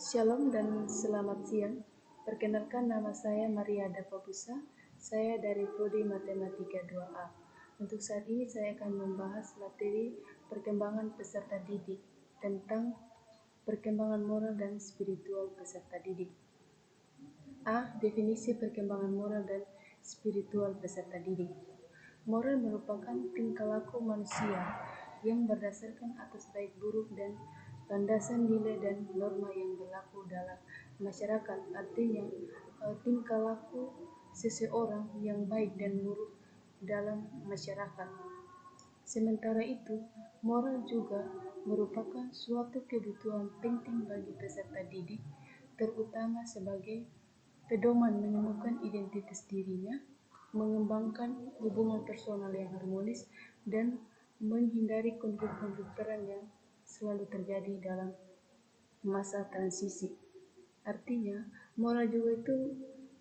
Shalom dan selamat siang. Perkenalkan, nama saya Maria Dapabusa. Saya dari Prodi Matematika 2A. Untuk saat ini saya akan membahas materi perkembangan peserta didik tentang perkembangan moral dan spiritual peserta didik. A. Definisi perkembangan moral dan spiritual peserta didik. Moral merupakan tingkah laku manusia yang berdasarkan atas baik buruk dan landasan nilai dan norma yang berlaku dalam masyarakat. Artinya, tingkah laku seseorang yang baik dan buruk dalam masyarakat. Sementara itu, moral juga merupakan suatu kebutuhan penting bagi peserta didik, terutama sebagai pedoman menemukan identitas dirinya, mengembangkan hubungan personal yang harmonis, dan menghindari konflik-konflik peran yang selalu terjadi dalam masa transisi. Artinya, moral juga itu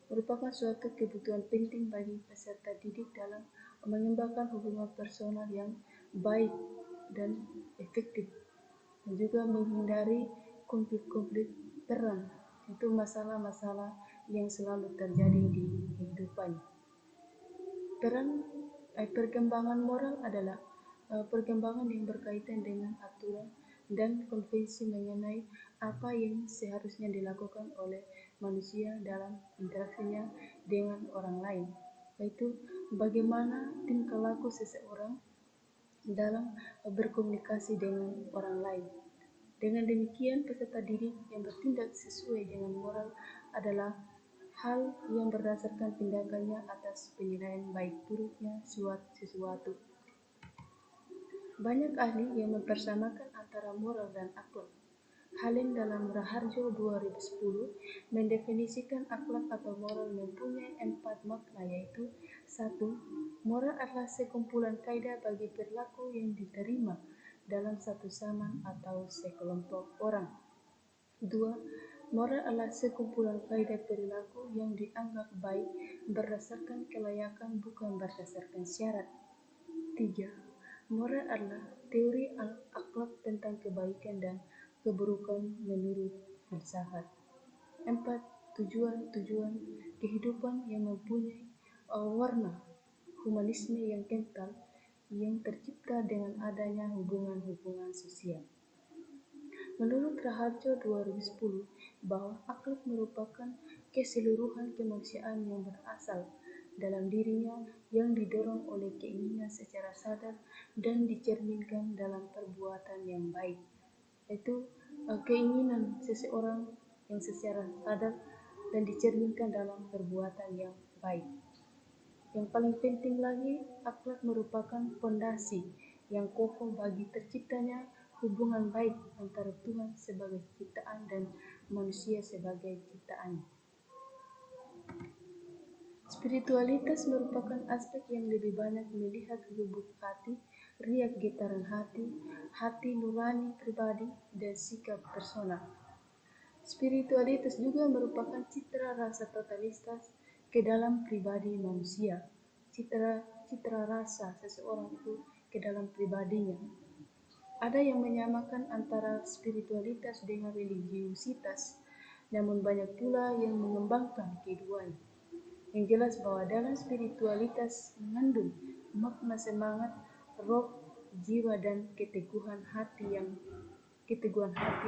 merupakan suatu kebutuhan penting bagi peserta didik dalam mengembangkan hubungan personal yang baik dan efektif, dan juga menghindari konflik-konflik peran. Itu masalah-masalah yang selalu terjadi di kehidupan. Perkembangan moral adalah perkembangan yang berkaitan dengan aturan dan konvensi mengenai apa yang seharusnya dilakukan oleh manusia dalam interaksinya dengan orang lain, yaitu bagaimana tingkah laku seseorang dalam berkomunikasi dengan orang lain. Dengan demikian, peserta didik yang bertindak sesuai dengan moral adalah hal yang berdasarkan tindakannya atas penilaian baik buruknya sesuatu. Banyak ahli yang mempersamakan antara moral dan akhlak. Halim dalam Raharjo 2010 mendefinisikan akhlak atau moral mempunyai 4 makna, yaitu 1. Moral adalah sekumpulan kaidah bagi perilaku yang diterima dalam satu zaman atau sekelompok orang. 2. Moral adalah sekumpulan kaidah perilaku yang dianggap baik berdasarkan kelayakan, bukan berdasarkan syarat. 3. Moral adalah teori akhlak tentang kebaikan dan keburukan menurut filsafat. 4. Tujuan kehidupan yang mempunyai warna humanisme yang kental yang tercipta dengan adanya hubungan-hubungan sosial. Menurut Raharjo 2010, bahwa akhlak merupakan keseluruhan kemanusiaan yang berasal dalam dirinya yang didorong oleh keinginan secara sadar dan dicerminkan dalam perbuatan yang baik. Itu keinginan seseorang yang secara sadar dan dicerminkan dalam perbuatan yang baik. Yang paling penting lagi, akhlak merupakan fondasi yang kokoh bagi terciptanya hubungan baik antara Tuhan sebagai ciptaan dan manusia sebagai ciptaannya. Spiritualitas merupakan aspek yang lebih banyak melihat lubuk hati, riak getaran hati nurani pribadi, dan sikap personal. Spiritualitas juga merupakan citra rasa totalitas ke dalam pribadi manusia. Citra rasa seseorang itu ke dalam pribadinya. Ada yang menyamakan antara spiritualitas dengan religiusitas, namun banyak pula yang mengembangkan keduanya. Yang jelas bahwa dalam spiritualitas mengandung makna semangat, roh, jiwa, dan keteguhan hati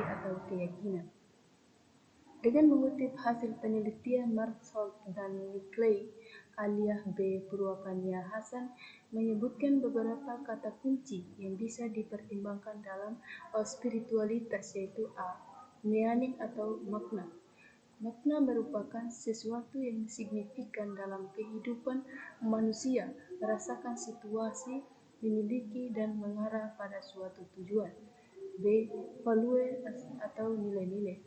atau keyakinan. Dengan mengutip hasil penelitian Mark Salt dan Nickley, alias B. Purwakania Hasan menyebutkan beberapa kata kunci yang bisa dipertimbangkan dalam spiritualitas, yaitu A. Meaning atau makna. Makna merupakan sesuatu yang signifikan dalam kehidupan manusia, merasakan situasi, memiliki dan mengarah pada suatu tujuan. B. Value atau nilai-nilai.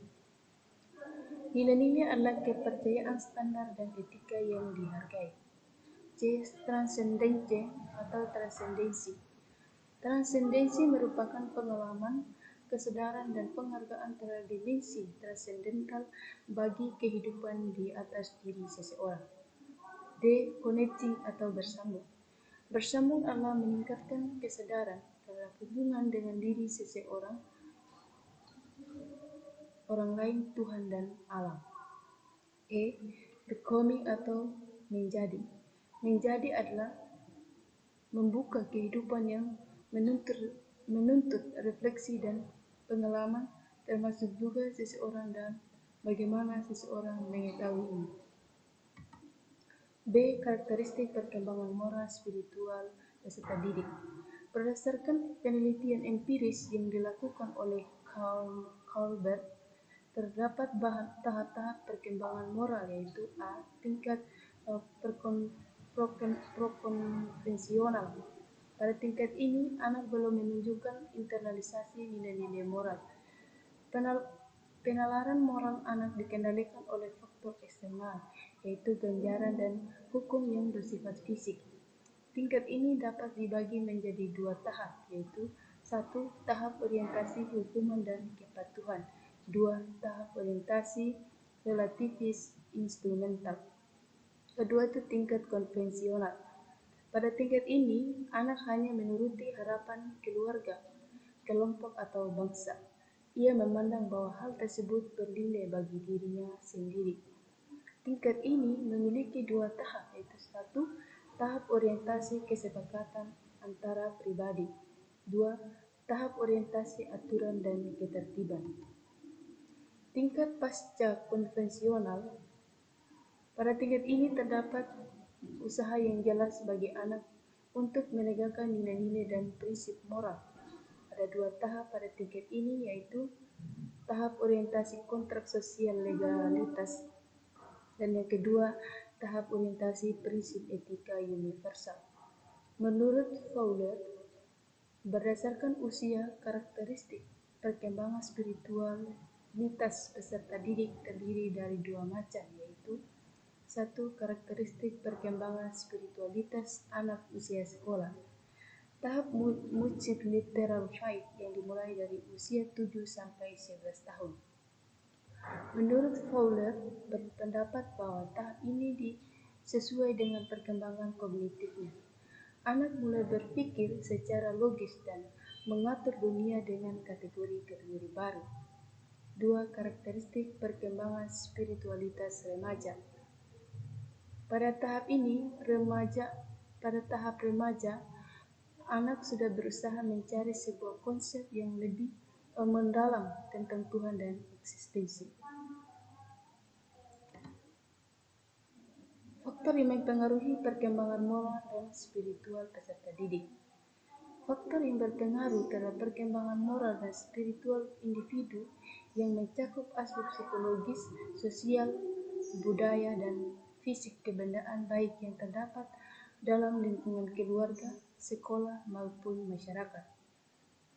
Nilai-nilai adalah kepercayaan, standar, dan etika yang dihargai. C. Transcendence atau transendensi. Transendensi merupakan pengalaman, kesadaran, dan penghargaan terhadap dimensi transendental bagi kehidupan di atas diri seseorang. D. Connecting atau bersambung. Bersambung adalah meningkatkan kesadaran terhadap hubungan dengan diri seseorang orang lain, Tuhan, dan alam. E. Becoming atau menjadi. Menjadi adalah membuka kehidupan yang menuntut refleksi dan pengalaman, termasuk juga seseorang dan bagaimana seseorang mengetahui ini. B. Karakteristik perkembangan moral spiritual peserta didik. Berdasarkan penelitian empiris yang dilakukan oleh Colbert, terdapat tahap-tahap perkembangan moral, yaitu A. Tingkat prokonvensional. Pada tingkat ini, anak belum menunjukkan internalisasi nilai-nilai moral. Penalaran moral anak dikendalikan oleh faktor eksternal, yaitu ganjaran dan hukum yang bersifat fisik. Tingkat ini dapat dibagi menjadi dua tahap, yaitu 1. Tahap orientasi hukuman dan kepatuhan. 2. Tahap orientasi relativis instrumental. Kedua itu tingkat konvensional. Pada tingkat ini, anak hanya menuruti harapan keluarga, kelompok, atau bangsa. Ia memandang bahwa hal tersebut bernilai bagi dirinya sendiri. Tingkat ini memiliki dua tahap, yaitu 1. Tahap orientasi kesepakatan antara pribadi. 2. Tahap orientasi aturan dan ketertiban. Tingkat pasca konvensional. Pada tingkat ini terdapat usaha yang jelas bagi anak untuk menegakkan nilai-nilai dan prinsip moral. Ada dua tahap pada tingkat ini, yaitu tahap orientasi kontrak sosial legalitas, dan yang kedua, tahap orientasi prinsip etika universal. Menurut Fowler, berdasarkan usia, karakteristik perkembangan spiritualitas peserta didik terdiri dari dua macam, yaitu 1. Karakteristik perkembangan spiritualitas anak usia sekolah. Tahap Mucit Literal Fight yang dimulai dari usia 7 sampai 11 tahun. Menurut Fowler, berpendapat bahwa tahap ini sesuai dengan perkembangan kognitifnya. Anak mulai berpikir secara logis dan mengatur dunia dengan kategori-kategori baru. 2. Karakteristik perkembangan spiritualitas remaja. Pada tahap remaja, anak sudah berusaha mencari sebuah konsep yang lebih mendalam tentang Tuhan dan eksistensi. Faktor yang mempengaruhi perkembangan moral dan spiritual peserta didik. Faktor yang berpengaruh terhadap perkembangan moral dan spiritual individu yang mencakup aspek psikologis, sosial, budaya, dan fisik kebendaan baik yang terdapat dalam lingkungan keluarga, sekolah, maupun masyarakat.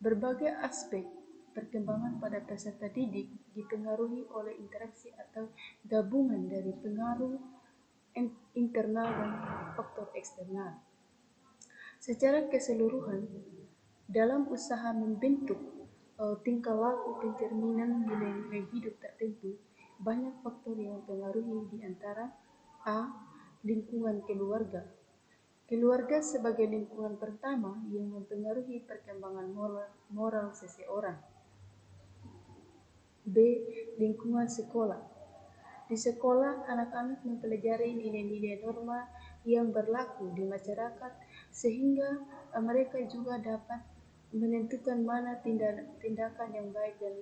Berbagai aspek perkembangan pada peserta didik dipengaruhi oleh interaksi atau gabungan dari pengaruh internal dan faktor eksternal. Secara keseluruhan, dalam usaha membentuk tingkah laku pencerminan nilai-nilai hidup tertentu, banyak faktor yang mempengaruhi, di antara A. Lingkungan keluarga. Keluarga sebagai lingkungan pertama yang mempengaruhi perkembangan moral seseorang. B. Lingkungan sekolah. Di sekolah, anak-anak mempelajari nilai-nilai norma yang berlaku di masyarakat, sehingga mereka juga dapat menentukan mana tindakan yang baik dan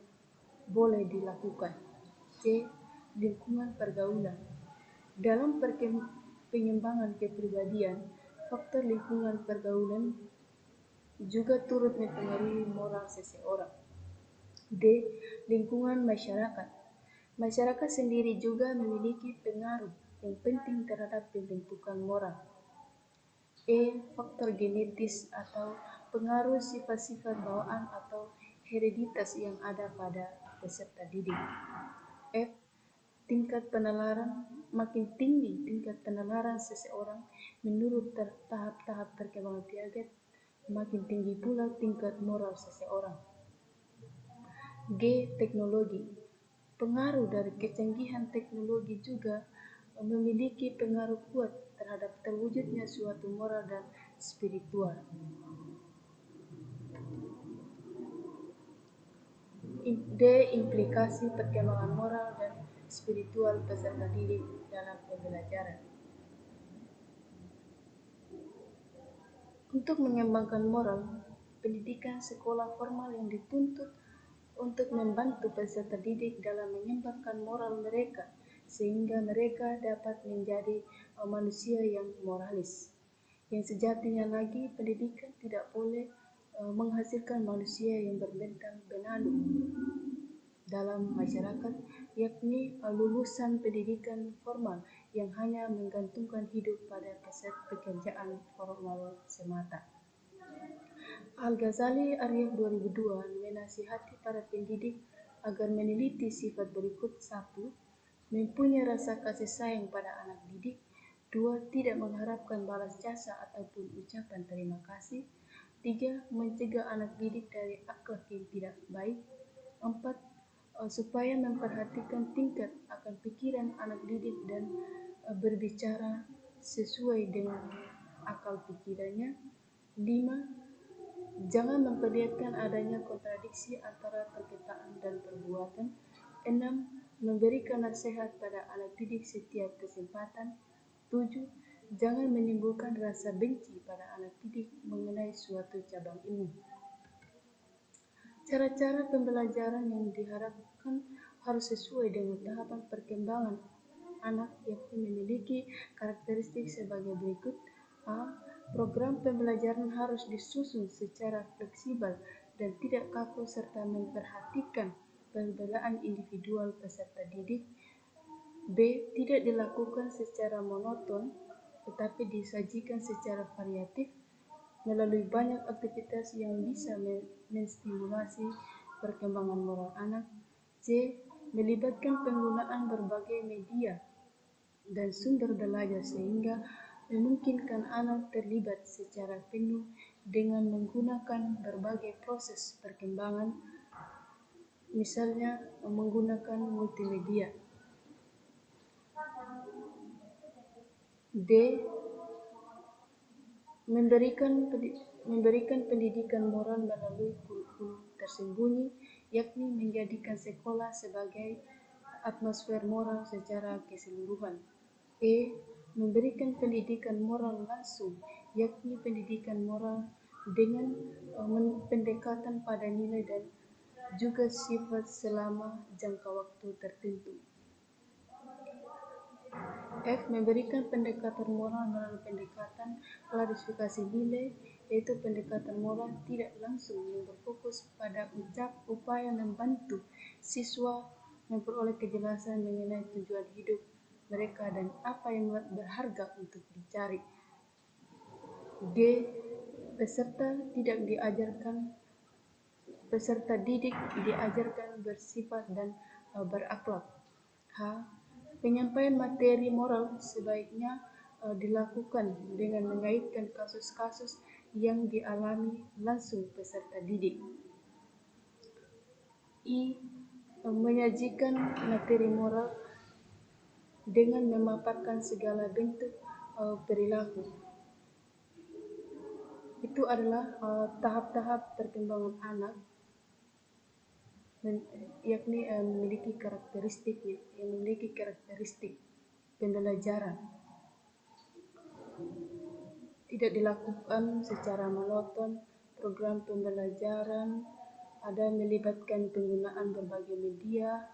boleh dilakukan. C. Lingkungan pergaulan. Dalam pengembangan kepribadian, faktor lingkungan pergaulan juga turut mempengaruhi moral seseorang. D. Lingkungan masyarakat. Masyarakat sendiri juga memiliki pengaruh yang penting terhadap pembentukan moral. E. Faktor genetis atau pengaruh sifat-sifat bawaan atau hereditas yang ada pada peserta didik. F. Tingkat penalaran. Makin tinggi tingkat penalaran seseorang menurut tahap-tahap perkembangan Piaget, makin tinggi pula tingkat moral seseorang. G. Teknologi. Pengaruh dari kecanggihan teknologi juga memiliki pengaruh kuat terhadap terwujudnya suatu moral dan spiritual. D. Implikasi perkembangan moral dan spiritual peserta didik dalam pembelajaran. Untuk mengembangkan moral, pendidikan sekolah formal yang dituntut untuk membantu peserta didik dalam mengembangkan moral mereka sehingga mereka dapat menjadi manusia yang moralis. Yang sejatinya lagi, pendidikan tidak boleh menghasilkan manusia yang berbentang benalu dalam masyarakat, yakni lulusan pendidikan formal yang hanya menggantungkan hidup pada pekerjaan formal semata. Al-Ghazali Arif 2002 menasihati para pendidik agar meneliti sifat berikut: 1. Mempunyai rasa kasih sayang pada anak didik. 2. Tidak mengharapkan balas jasa ataupun ucapan terima kasih. 3. Mencegah anak didik dari akhlak yang tidak baik. 4. Supaya memperhatikan tingkat akan pikiran anak didik dan berbicara sesuai dengan akal pikirannya. 5. Jangan memperlihatkan adanya kontradiksi antara perkataan dan perbuatan. 6. Memberikan nasihat pada anak didik setiap kesempatan. 7. Jangan menimbulkan rasa benci pada anak didik mengenai suatu cabang ilmu. Cara-cara pembelajaran yang diharapkan harus sesuai dengan tahapan perkembangan anak, yakni memiliki karakteristik sebagai berikut. A. Program pembelajaran harus disusun secara fleksibel dan tidak kaku serta memperhatikan perbedaan individual peserta didik. B. Tidak dilakukan secara monoton tetapi disajikan secara variatif melalui banyak aktivitas yang bisa menstimulasi perkembangan moral anak. C. Melibatkan penggunaan berbagai media dan sumber belajar sehingga memungkinkan anak terlibat secara penuh dengan menggunakan berbagai proses perkembangan, misalnya menggunakan multimedia. D. Memberikan pendidikan moral melalui kurikulum tersembunyi, yakni menjadikan sekolah sebagai atmosfer moral secara keseluruhan. E. Memberikan pendidikan moral langsung, yakni pendidikan moral dengan pendekatan pada nilai dan juga sifat selama jangka waktu tertentu. F. Memberikan pendekatan moral melalui pendekatan klarifikasi nilai, yaitu pendekatan moral tidak langsung yang berfokus pada upaya membantu siswa memperoleh kejelasan mengenai tujuan hidup mereka dan apa yang berharga untuk dicari. G. Peserta didik diajarkan bersifat dan berakhlak. H. Penyampaian materi moral sebaiknya dilakukan dengan mengaitkan kasus-kasus yang dialami langsung peserta didik. I. Menyajikan materi moral dengan memaparkan segala bentuk perilaku. Itu adalah tahap-tahap perkembangan anak, yakni memiliki karakteristik pembelajaran. Tidak dilakukan secara monoton. Program pembelajaran ada melibatkan penggunaan berbagai media,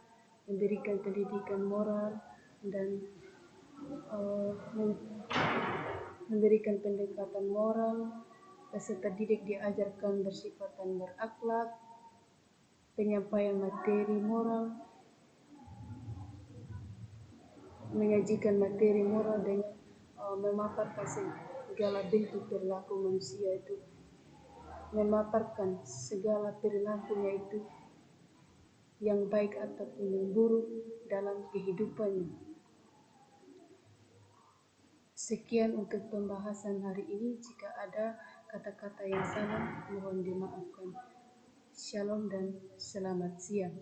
memberikan pendidikan moral dan memberikan pendekatan moral. Peserta didik diajarkan bersifat dan berakhlak. Penyampaian materi moral, menyajikan materi moral dengan memaparkan segala bentuk perilaku manusia, itu memaparkan segala perilakunya itu yang baik ataupun yang buruk dalam kehidupannya. Sekian untuk pembahasan hari ini. Jika ada kata-kata yang salah, mohon dimaafkan. Shalom dan selamat siang.